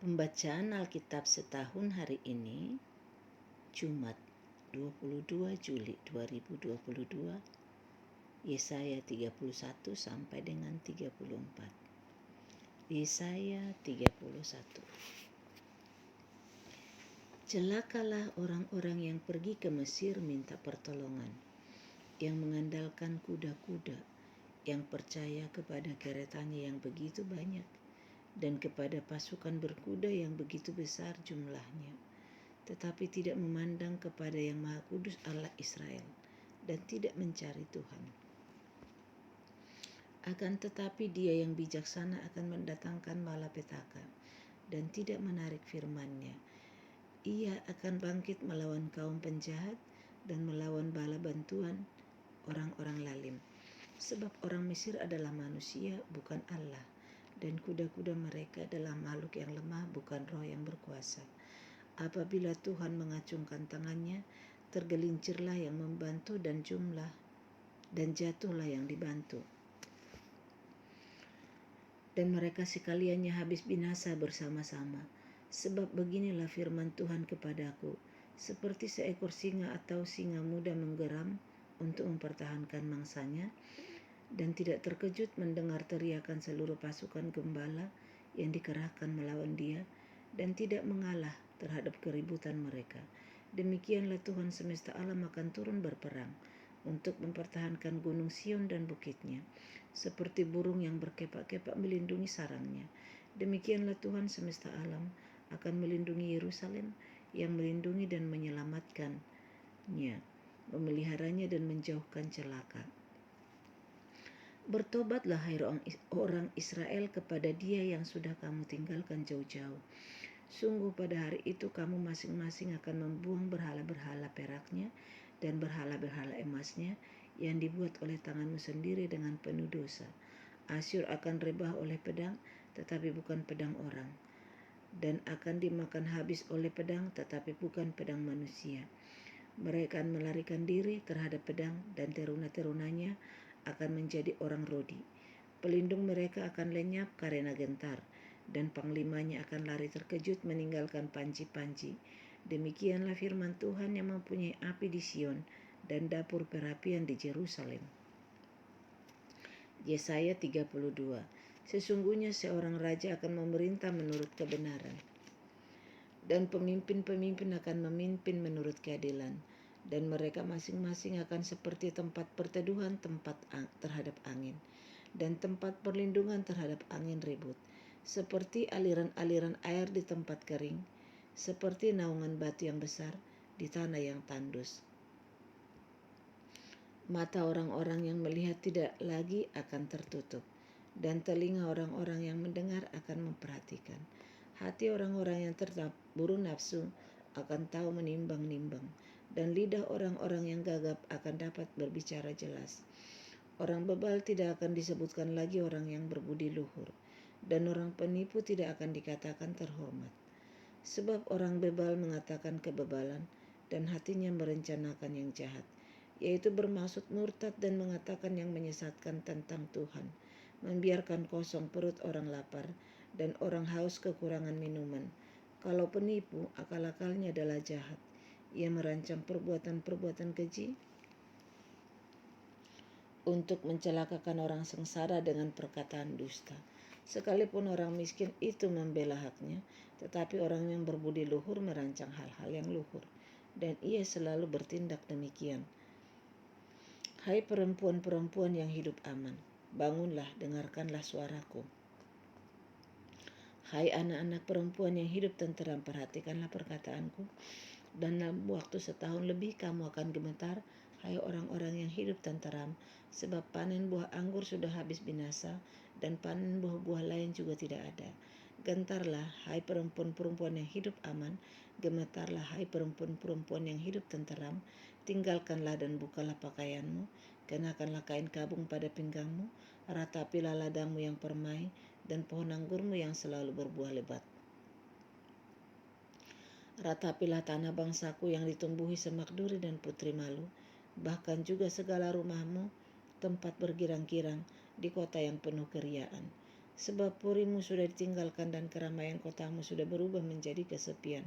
Pembacaan Alkitab setahun hari ini, Jumat 22 Juli 2022, Yesaya 31 sampai dengan 34. Yesaya 31. Celakalah orang-orang yang pergi ke Mesir minta pertolongan, yang mengandalkan kuda-kuda, yang percaya kepada keretanya yang begitu banyak, dan kepada pasukan berkuda yang begitu besar jumlahnya, tetapi tidak memandang kepada yang Maha Kudus Allah Israel, dan tidak mencari Tuhan. Akan tetapi Dia yang bijaksana akan mendatangkan malapetaka, dan tidak menarik firman-Nya. Ia akan bangkit melawan kaum penjahat, dan melawan bala bantuan orang-orang lalim. Sebab orang Mesir adalah manusia, bukan Allah, dan kuda-kuda mereka adalah makhluk yang lemah, bukan roh yang berkuasa. Apabila Tuhan mengacungkan tangannya, tergelincirlah yang membantu dan jatuhlah yang dibantu. Dan mereka sekaliannya habis binasa bersama-sama. Sebab beginilah firman Tuhan kepadaku, seperti seekor singa atau singa muda menggeram untuk mempertahankan mangsanya, dan tidak terkejut mendengar teriakan seluruh pasukan gembala yang dikerahkan melawan dia, dan tidak mengalah terhadap keributan mereka. Demikianlah Tuhan semesta alam akan turun berperang untuk mempertahankan gunung Sion dan bukitnya, seperti burung yang berkepak-kepak melindungi sarangnya. Demikianlah Tuhan semesta alam akan melindungi Yerusalem, yang melindungi dan menyelamatkannya, memeliharanya dan menjauhkan celaka. Bertobatlah hai orang Israel kepada Dia yang sudah kamu tinggalkan jauh-jauh. Sungguh pada hari itu kamu masing-masing akan membuang berhala-berhala peraknya dan berhala-berhala emasnya yang dibuat oleh tanganmu sendiri dengan penuh dosa. Asyur akan rebah oleh pedang, tetapi bukan pedang orang, dan akan dimakan habis oleh pedang, tetapi bukan pedang manusia. Mereka akan melarikan diri terhadap pedang, dan teruna-terunanya akan menjadi orang Rodi. Pelindung mereka akan lenyap karena gentar, dan panglimanya akan lari terkejut meninggalkan panci-panci. Demikianlah firman Tuhan yang mempunyai api di Sion dan dapur perapian di Yerusalem. Yesaya 32. Sesungguhnya seorang raja akan memerintah menurut kebenaran, dan pemimpin-pemimpin akan memimpin menurut keadilan, dan mereka masing-masing akan seperti tempat perteduhan terhadap angin, dan tempat perlindungan terhadap angin ribut, seperti aliran-aliran air di tempat kering, seperti naungan batu yang besar di tanah yang tandus. Mata orang-orang yang melihat tidak lagi akan tertutup, dan telinga orang-orang yang mendengar akan memperhatikan. Hati orang-orang yang terburu nafsu akan tahu menimbang-nimbang, dan lidah orang-orang yang gagap akan dapat berbicara jelas. Orang bebal tidak akan disebutkan lagi orang yang berbudi luhur, dan orang penipu tidak akan dikatakan terhormat. Sebab orang bebal mengatakan kebebalan, dan hatinya merencanakan yang jahat, yaitu bermaksud murtad dan mengatakan yang menyesatkan tentang Tuhan, membiarkan kosong perut orang lapar, dan orang haus kekurangan minuman. Kalau penipu, akal-akalnya adalah jahat. Ia merancang perbuatan-perbuatan keji untuk mencelakakan orang sengsara dengan perkataan dusta. Sekalipun orang miskin itu membela haknya, tetapi orang yang berbudi luhur merancang hal-hal yang luhur, dan ia selalu bertindak demikian. Hai perempuan-perempuan yang hidup aman, bangunlah, dengarkanlah suaraku. Hai anak-anak perempuan yang hidup tenteram, perhatikanlah perkataanku. Dan dalam waktu setahun lebih kamu akan gemetar, hai orang-orang yang hidup tenteram, sebab panen buah anggur sudah habis binasa, dan panen buah-buah lain juga tidak ada. Gentarlah, hai perempuan-perempuan yang hidup aman, gemetarlah, hai perempuan-perempuan yang hidup tenteram, tinggalkanlah dan bukalah pakaianmu, kenakanlah kain kabung pada pinggangmu, ratapilah ladangmu yang permai, dan pohon anggurmu yang selalu berbuah lebat. Ratapilah tanah bangsaku yang ditumbuhi semak duri dan putri malu, bahkan juga segala rumahmu, tempat bergirang-girang di kota yang penuh keriaan. Sebab purimu sudah ditinggalkan dan keramaian kotamu sudah berubah menjadi kesepian.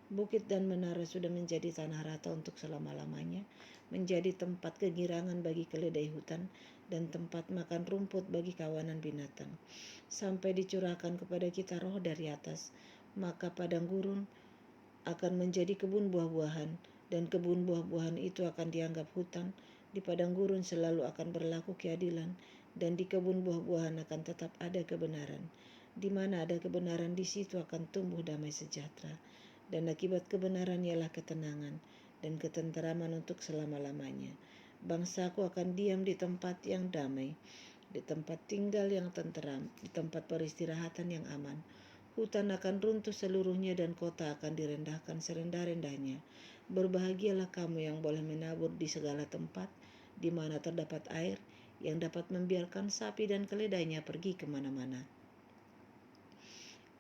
Bukit dan menara sudah menjadi tanah rata untuk selama-lamanya, menjadi tempat kegirangan bagi keledai hutan dan tempat makan rumput bagi kawanan binatang. Sampai dicurahkan kepada kita roh dari atas, maka padang gurun akan menjadi kebun buah-buahan, dan kebun buah-buahan itu akan dianggap hutan. Di padang gurun selalu akan berlaku keadilan, dan di kebun buah-buahan akan tetap ada kebenaran. Di mana ada kebenaran, di situ akan tumbuh damai sejahtera. Dan akibat kebenaran ialah ketenangan dan ketenteraman untuk selama-lamanya. Bangsaku akan diam di tempat yang damai, di tempat tinggal yang tenteram, di tempat peristirahatan yang aman. Hutan akan runtuh seluruhnya dan kota akan direndahkan serendah-rendahnya. Berbahagialah kamu yang boleh menabur di segala tempat, di mana terdapat air, yang dapat membiarkan sapi dan keledainya pergi kemana-mana.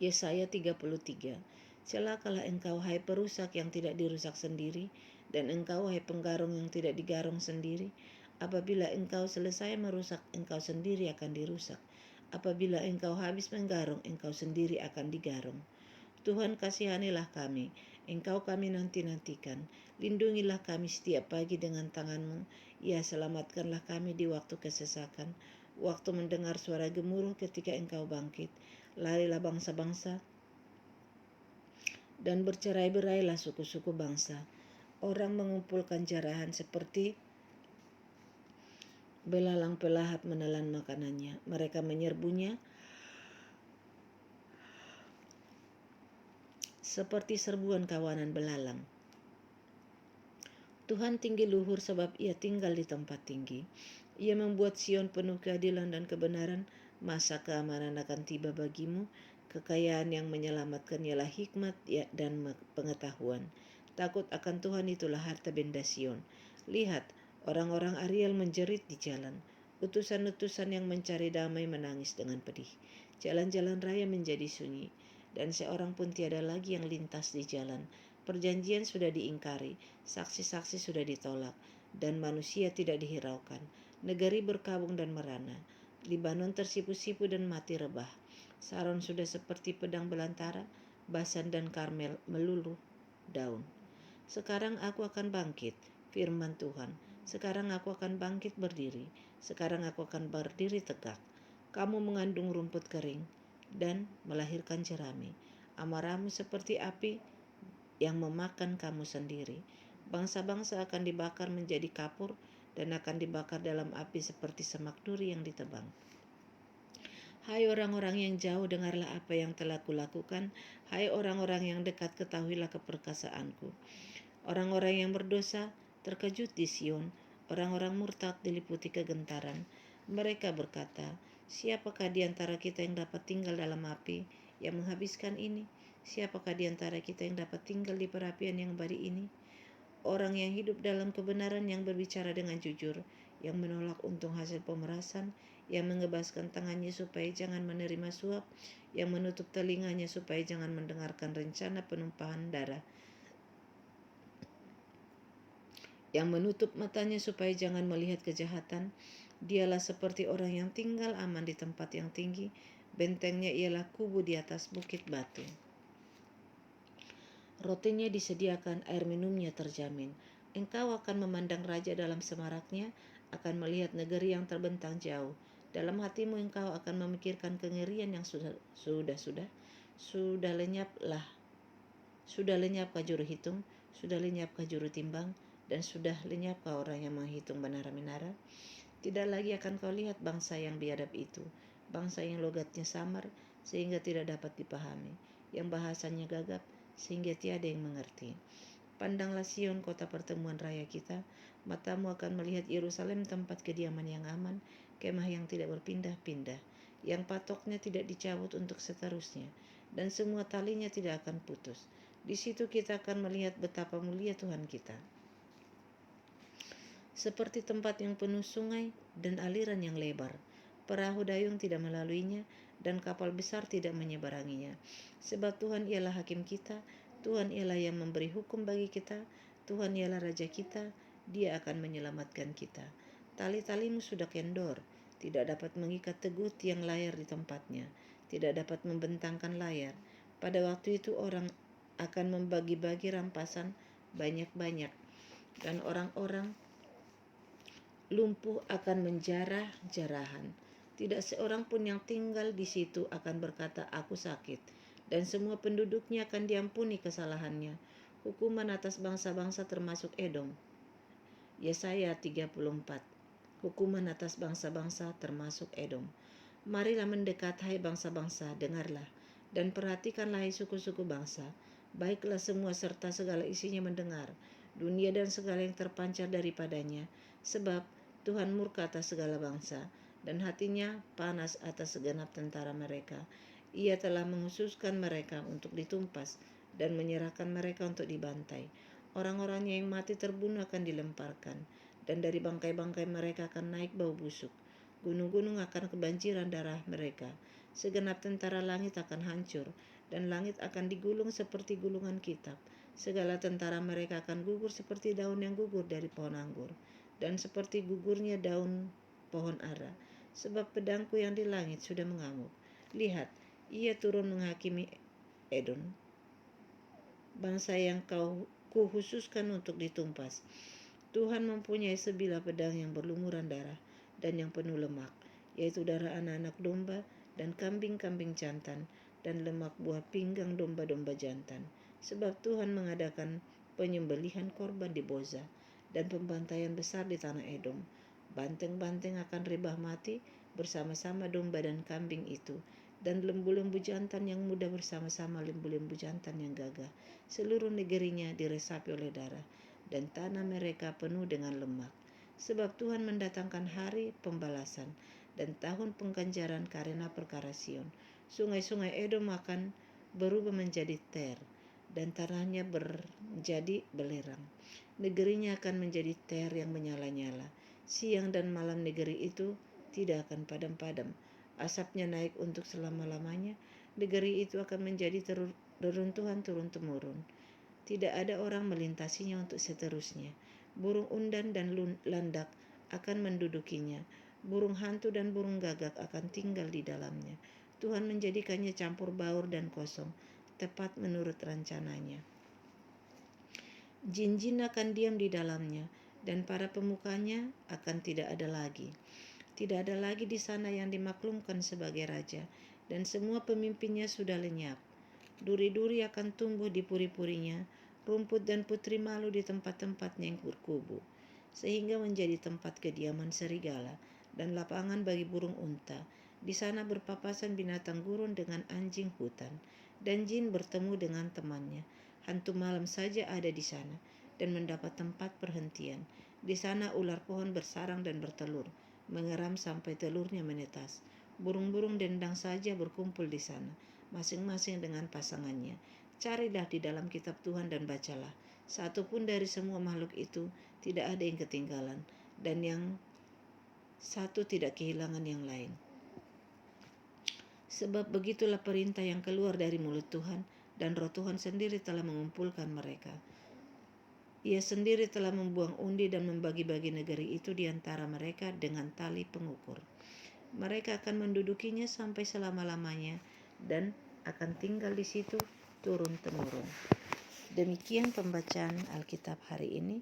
Yesaya 33. Celakalah engkau hai perusak yang tidak dirusak sendiri, dan engkau hai penggarong yang tidak digarong sendiri. Apabila engkau selesai merusak, engkau sendiri akan dirusak. Apabila engkau habis menggarong, engkau sendiri akan digarong. Tuhan, kasihanilah kami, Engkau kami nanti-nantikan. Lindungilah kami setiap pagi dengan tangan-Mu. Ya, selamatkanlah kami di waktu kesesakan, waktu mendengar suara gemuruh ketika Engkau bangkit. Larilah bangsa-bangsa dan bercerai-berailah suku-suku bangsa. Orang mengumpulkan jarahan seperti belalang pelahap menelan makanannya. Mereka menyerbunya seperti serbuan kawanan belalang. Tuhan tinggi luhur sebab ia tinggal di tempat tinggi. Ia membuat Sion penuh keadilan dan kebenaran. Masa keamanan akan tiba bagimu. Kekayaan yang menyelamatkan ialah hikmat dan pengetahuan. Takut akan Tuhan itulah harta benda Sion. Lihat, orang-orang Ariel menjerit di jalan. Utusan-utusan yang mencari damai menangis dengan pedih. Jalan-jalan raya menjadi sunyi, dan seorang pun tiada lagi yang lintas di jalan. Perjanjian sudah diingkari, saksi-saksi sudah ditolak, dan manusia tidak dihiraukan. Negeri berkabung dan merana, Libanon tersipu-sipu dan mati rebah. Saron sudah seperti pedang belantara, Basan dan Karmel meluluh daun. Sekarang aku akan bangkit, firman Tuhan. Sekarang aku akan bangkit berdiri. Sekarang aku akan berdiri tegak. Kamu mengandung rumput kering dan melahirkan jerami. Amarahmu seperti api yang memakan kamu sendiri. Bangsa-bangsa akan dibakar menjadi kapur dan akan dibakar dalam api seperti semak duri yang ditebang. Hai orang-orang yang jauh, dengarlah apa yang telah kulakukan. Hai orang-orang yang dekat, ketahuilah keperkasaanku. Orang-orang yang berdosa terkejut di Sion. Orang-orang murtad diliputi kegentaran. Mereka berkata, siapakah di antara kita yang dapat tinggal dalam api yang menghabiskan ini? Siapakah di antara kita yang dapat tinggal di perapian yang bari ini? Orang yang hidup dalam kebenaran, yang berbicara dengan jujur, yang menolak untung hasil pemerasan, yang mengebaskan tangannya supaya jangan menerima suap, yang menutup telinganya supaya jangan mendengarkan rencana penumpahan darah, yang menutup matanya supaya jangan melihat kejahatan. Dialah seperti orang yang tinggal aman di tempat yang tinggi. Bentengnya ialah kubu di atas bukit batu. Rotinya disediakan, air minumnya terjamin. Engkau akan memandang raja dalam semaraknya, akan melihat negeri yang terbentang jauh. Dalam hatimu engkau akan memikirkan kengerian yang sudah lenyaplah. Sudah lenyapkah juru hitung? Sudah lenyapkah juru timbang? Dan sudah lenyapkah orang yang menghitung menara-menara? Tidak lagi akan kau lihat bangsa yang biadab itu, bangsa yang logatnya samar sehingga tidak dapat dipahami, yang bahasanya gagap sehingga tiada yang mengerti. Pandanglah Sion, kota pertemuan raya kita. Matamu akan melihat Yerusalem, tempat kediaman yang aman, kemah yang tidak berpindah-pindah, yang patoknya tidak dicabut untuk seterusnya, dan semua talinya tidak akan putus. Di situ kita akan melihat betapa mulia Tuhan kita. Seperti tempat yang penuh sungai dan aliran yang lebar. Perahu dayung tidak melaluinya dan kapal besar tidak menyeberanginya. Sebab Tuhan ialah hakim kita, Tuhan ialah yang memberi hukum bagi kita, Tuhan ialah Raja kita, Dia akan menyelamatkan kita. Tali-talimu sudah kendor, tidak dapat mengikat teguh tiang layar di tempatnya, tidak dapat membentangkan layar. Pada waktu itu orang akan membagi-bagi rampasan banyak-banyak, dan orang-orang lumpuh akan menjarah-jarahan. Tidak seorang pun yang tinggal di situ akan berkata, "Aku sakit," dan semua penduduknya akan diampuni kesalahannya. Hukuman atas bangsa-bangsa termasuk Edom. Yesaya 34. Hukuman atas bangsa-bangsa termasuk Edom. Marilah mendekat, hai bangsa-bangsa, dengarlah, dan perhatikanlah, hai suku-suku bangsa. Baiklah semua serta segala isinya mendengar, dunia dan segala yang terpancar daripadanya. Sebab Tuhan murka atas segala bangsa, dan hatinya panas atas segenap tentara mereka. Ia telah menghususkan mereka untuk ditumpas, dan menyerahkan mereka untuk dibantai. Orang-orangnya yang mati terbunuh akan dilemparkan, dan dari bangkai-bangkai mereka akan naik bau busuk. Gunung-gunung akan kebanjiran darah mereka. Segenap tentara langit akan hancur, dan langit akan digulung seperti gulungan kitab. Segala tentara mereka akan gugur seperti daun yang gugur dari pohon anggur, dan seperti gugurnya daun pohon ara. Sebab pedangku yang di langit sudah mengamuk. Lihat, ia turun menghakimi Edom, bangsa yang kuhususkan untuk ditumpas. Tuhan mempunyai sebilah pedang yang berlumuran darah dan yang penuh lemak, yaitu darah anak-anak domba dan kambing-kambing jantan, dan lemak buah pinggang domba-domba jantan. Sebab Tuhan mengadakan penyembelihan korban di Boza dan pembantaian besar di tanah Edom. Banteng-banteng akan rebah mati bersama-sama domba dan kambing itu, dan lembu-lembu jantan yang muda bersama-sama lembu-lembu jantan yang gagah. Seluruh negerinya diresapi oleh darah, dan tanah mereka penuh dengan lemak. Sebab Tuhan mendatangkan hari pembalasan dan tahun pengganjaran karena perkara Sion. Sungai-sungai Edom akan berubah menjadi ter, dan tanahnya menjadi belerang. Negerinya akan menjadi ter yang menyala-nyala. Siang dan malam negeri itu tidak akan padam-padam. Asapnya naik untuk selama-lamanya. Negeri itu akan menjadi reruntuhan turun-temurun. Tidak ada orang melintasinya untuk seterusnya. Burung undan dan landak akan mendudukinya. Burung hantu dan burung gagak akan tinggal di dalamnya. Tuhan menjadikannya campur baur dan kosong, tepat menurut rencananya. Jin-jin akan diam di dalamnya, dan para pemukanya akan tidak ada lagi. Tidak ada lagi di sana yang dimaklumkan sebagai raja, dan semua pemimpinnya sudah lenyap. Duri-duri akan tumbuh di puri-purinya, rumput dan putri malu di tempat-tempatnya yang berkubu, sehingga menjadi tempat kediaman serigala dan lapangan bagi burung unta. Di sana berpapasan binatang gurun dengan anjing hutan, dan jin bertemu dengan temannya. Hantu malam saja ada di sana dan mendapat tempat perhentian. Di sana ular pohon bersarang dan bertelur, mengeram sampai telurnya menetas. Burung-burung dendang saja berkumpul di sana, masing-masing dengan pasangannya. Carilah di dalam kitab Tuhan dan bacalah. Satu pun dari semua makhluk itu tidak ada yang ketinggalan, dan yang satu tidak kehilangan yang lain. Sebab begitulah perintah yang keluar dari mulut Tuhan, dan Roh Tuhan sendiri telah mengumpulkan mereka. Ia sendiri telah membuang undi dan membagi-bagi negeri itu di antara mereka dengan tali pengukur. Mereka akan mendudukinya sampai selama-lamanya dan akan tinggal di situ turun-temurun. Demikian pembacaan Alkitab hari ini.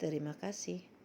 Terima kasih.